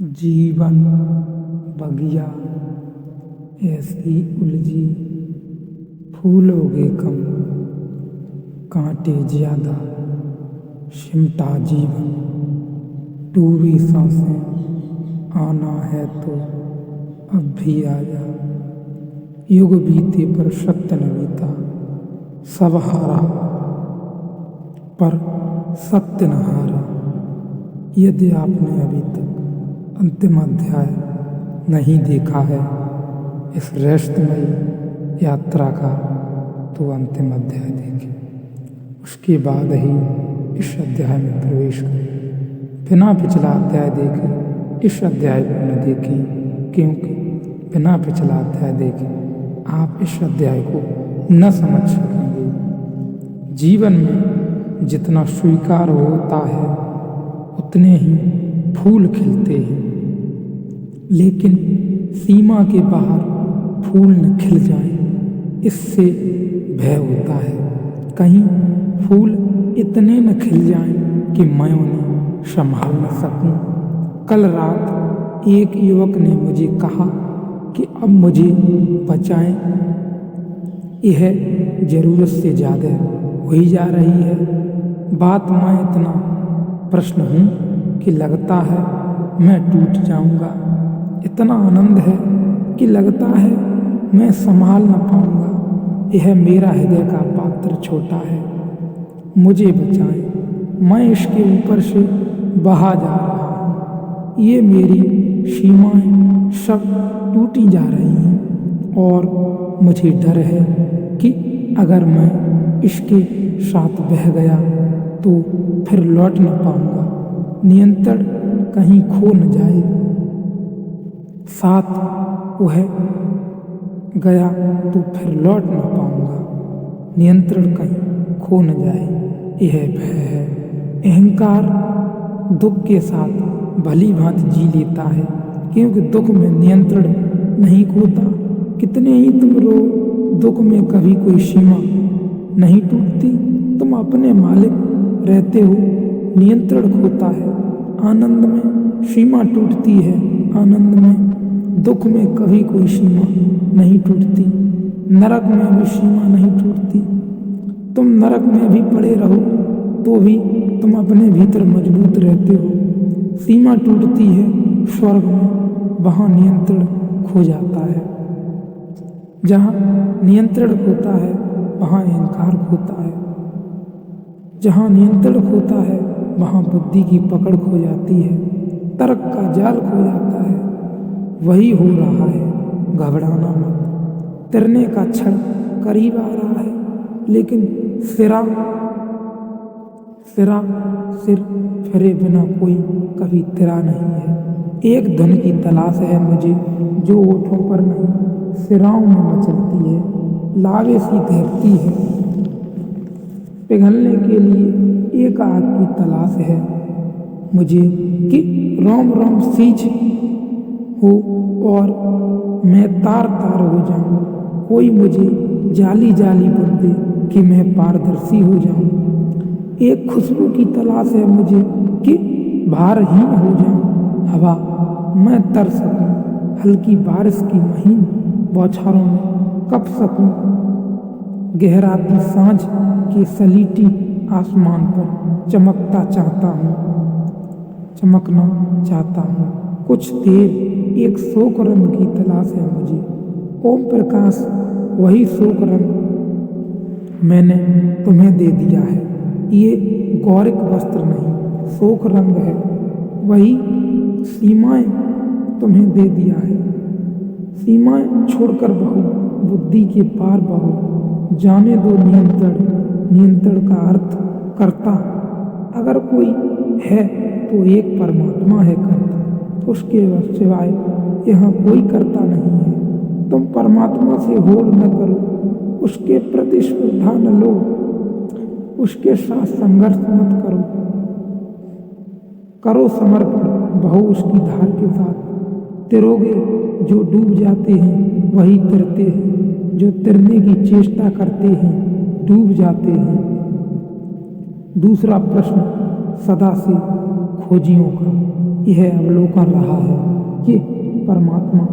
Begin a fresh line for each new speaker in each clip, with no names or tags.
जीवन बगिया ऐसी उलझी, फूलोगे कम कांटे ज्यादा, सिमटा जीवन डूबी सांसें, आना है तो अब भी आजा। युग बीते पर सत्य न बीता, सब हारा पर सत्य न हारा। यदि आपने अभी तक अंतिम अध्याय नहीं देखा है इस रहस्यमयी यात्रा का, तो अंतिम अध्याय देखें, उसके बाद ही इस अध्याय में प्रवेश करें। बिना पिछला अध्याय देखे इस अध्याय को न देखें, क्योंकि बिना पिछला अध्याय देखे आप इस अध्याय को न समझ सकेंगे। जीवन में जितना स्वीकार होता है उतने ही फूल खिलते हैं, लेकिन सीमा के बाहर फूल न खिल जाए इससे भय होता है। कहीं फूल इतने न खिल जाएं कि मैं उन्हें संभाल न सकूं। कल रात एक युवक ने मुझे कहा कि अब मुझे बचाएं, यह जरूरत से ज़्यादा हो ही जा रही है। बात मैं इतना प्रश्न हूँ कि लगता है मैं टूट जाऊंगा। इतना आनंद है कि लगता है मैं संभाल न पाऊंगा। यह मेरा हृदय का पात्र छोटा है, मुझे बचाएं, मैं इसके ऊपर से बहा जा रहा हूँ। ये मेरी सीमाएं सब टूटी जा रही हैं और मुझे डर है कि अगर मैं इसके साथ बह गया तो फिर लौट न पाऊंगा, नियंत्रण कहीं खो न जाए। साथ वह गया तो फिर लौट न पाऊंगा, नियंत्रण कहीं खो न जाए, यह भय है। अहंकार दुख के साथ भली भांति जी लेता है, क्योंकि दुख में नियंत्रण नहीं खोता। कितने ही तुम रो, दुख में कभी कोई सीमा नहीं टूटती। तुम अपने मालिक रहते हो, नियंत्रण खोता है। आनंद में सीमा टूटती है, आनंद में, दुख में कभी कोई सीमा नहीं टूटती। नरक में भी सीमा नहीं टूटती। तुम नरक में भी पड़े रहो तो भी तुम अपने भीतर मजबूत रहते हो। सीमा टूटती है स्वर्ग में, वहाँ नियंत्रण खो जाता है। जहाँ नियंत्रण खोता है वहाँ अहंकार खोता है। जहाँ नियंत्रण खोता है वहाँ बुद्धि की पकड़ खो जाती है, तर्क का जाल खो जाता है। वही हो रहा है, घबराना मत। तैरने का क्षण करीब आ रहा है, लेकिन सिर फिरे बिना कोई कभी तिरा नहीं है। एक धुन की तलाश है मुझे जो ओठों पर नहीं, सिराओं में मचलती है, लावे सी तैरती है। पिघलने के लिए एक आग की तलाश है मुझे कि रोम रोम सींच हो और मैं तार तार हो जाऊं। कोई मुझे जाली जाली बुन दे कि मैं पारदर्शी हो जाऊं। एक खुशबू की तलाश है मुझे कि भारहीन हो जाऊं। हवा मैं तर सकूं, हल्की बारिश की महीन बौछारों में कप सकूं। गहराती सांझ के सलीटी आसमान पर चमकना चाहता हूँ। कुछ देर एक शोक रंग की तलाश है मुझे। ओम प्रकाश, वही शोक रंग मैंने तुम्हें दे दिया है। ये गौरिक वस्त्र नहीं, शोक रंग है। वही सीमाएं तुम्हें दे दिया है। सीमाएं छोड़कर बहो, बुद्धि के पार बहो। जाने दो नियंत्रण का अर्थ करता। अगर कोई है तो एक परमात्मा है करता, उसके सिवाय यहाँ कोई करता नहीं है। तुम परमात्मा से होड़ न करो, उसके प्रति श्रद्धा न लो, उसके साथ संघर्ष मत करो समर्पण, बहो उसकी धार के साथ। तिरोगे जो डूब जाते हैं वही तिरते हैं, जो तिरने की चेष्टा करते हैं डूब जाते हैं। दूसरा प्रश्न सदा से खोजियों का, यह अवलोकन रहा है कि परमात्मा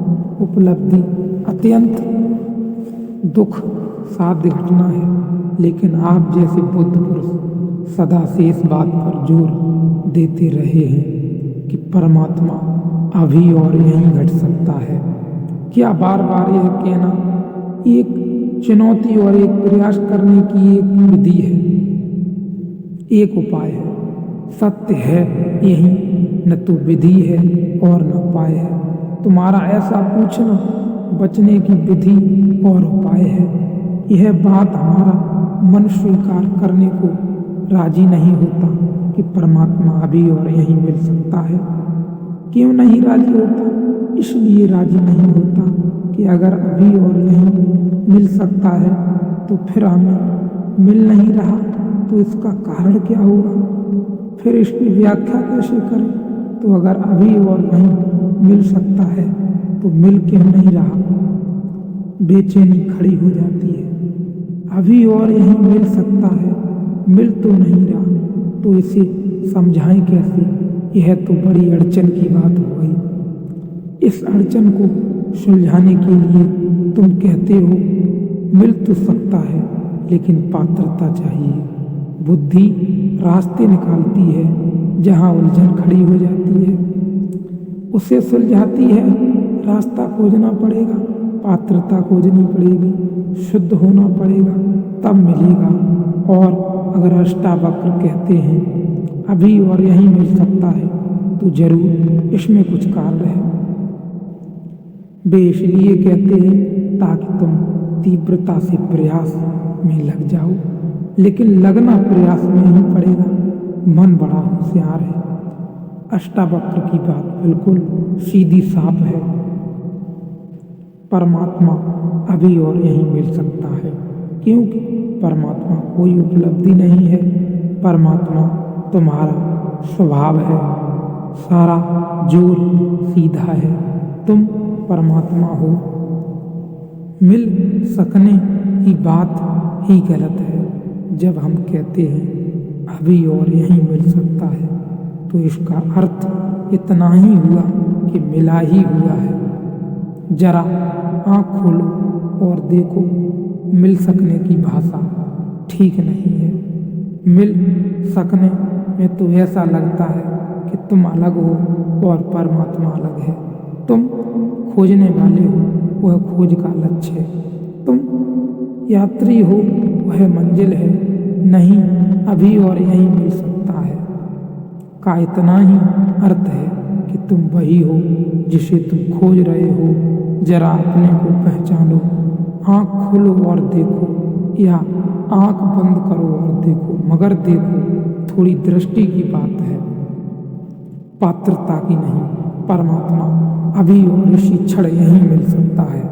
उपलब्धि अत्यंत दुख साध्य घटना है, लेकिन आप जैसे बुद्ध पुरुष सदा से इस बात पर जोर देते रहे हैं कि परमात्मा अभी और यहीं घट सकता है। क्या बार बार यह कहना एक चुनौती और एक प्रयास करने की एक विधि है, एक उपाय है। सत्य है यही, न तो विधि है और न उपाय है। तुम्हारा ऐसा पूछना बचने की विधि और उपाय है। यह बात हमारा मन स्वीकार करने को राजी नहीं होता कि परमात्मा अभी और यहीं मिल सकता है। क्यों नहीं राजी होता? इसलिए राजी नहीं होता कि अगर अभी और यहीं मिल सकता है तो फिर हमें मिल नहीं रहा, तो इसका कारण क्या होगा? फिर इसकी व्याख्या कैसे करें? तो अगर अभी और वहीं मिल सकता है तो मिल क्यों नहीं रहा? बेचैनी खड़ी हो जाती है। अभी और यहीं मिल सकता है, मिल तो नहीं रहा, तो इसे समझाएं कैसे? यह तो बड़ी अड़चन की बात हो गई। इस अड़चन को सुलझाने के लिए तुम कहते हो मिल तो सकता है, लेकिन पात्रता चाहिए। बुद्धि रास्ते निकालती है जहाँ उलझन खड़ी हो जाती है, उसे सुलझाती है। रास्ता खोजना पड़ेगा, पात्रता खोजनी पड़ेगी, शुद्ध होना पड़ेगा, तब मिलेगा। और अगर अष्टावक्र कहते हैं अभी और यहीं मिल सकता है, तो जरूर इसमें कुछ कारण है। वे इसलिए कहते हैं ताकि तुम तीव्रता से प्रयास में लग जाओ, लेकिन लगना प्रयास में ही पड़ेगा। मन बड़ा होशियार है। अष्टावक्र की बात बिल्कुल सीधी साफ है। परमात्मा अभी और यहीं मिल सकता है, क्योंकि परमात्मा कोई उपलब्धि नहीं है। परमात्मा तुम्हारा स्वभाव है। सारा जोर सीधा है। तुम परमात्मा हो। मिल सकने की बात ही गलत है। जब हम कहते हैं अभी और यहीं मिल सकता है, तो इसका अर्थ इतना ही हुआ कि मिला ही हुआ है। जरा आँख खोलो और देखो, मिल सकने की भाषा ठीक नहीं है। मिल सकने में तो ऐसा लगता है कि तुम अलग हो और परमात्मा अलग है। तुम खोजने वाले हो, वह खोज का लक्ष्य है। तुम यात्री हो, वह मंजिल है। नहीं, अभी और यहीं मिल सकता है का इतना ही अर्थ है कि तुम वही हो जिसे तुम खोज रहे हो। जरा अपने को पहचानो। आँख खोलो और देखो, या आँख बंद करो और देखो, मगर देखो। थोड़ी दृष्टि की बात है, पात्रता की नहीं। परमात्मा अभी और इसी क्षण यहीं मिल सकता है।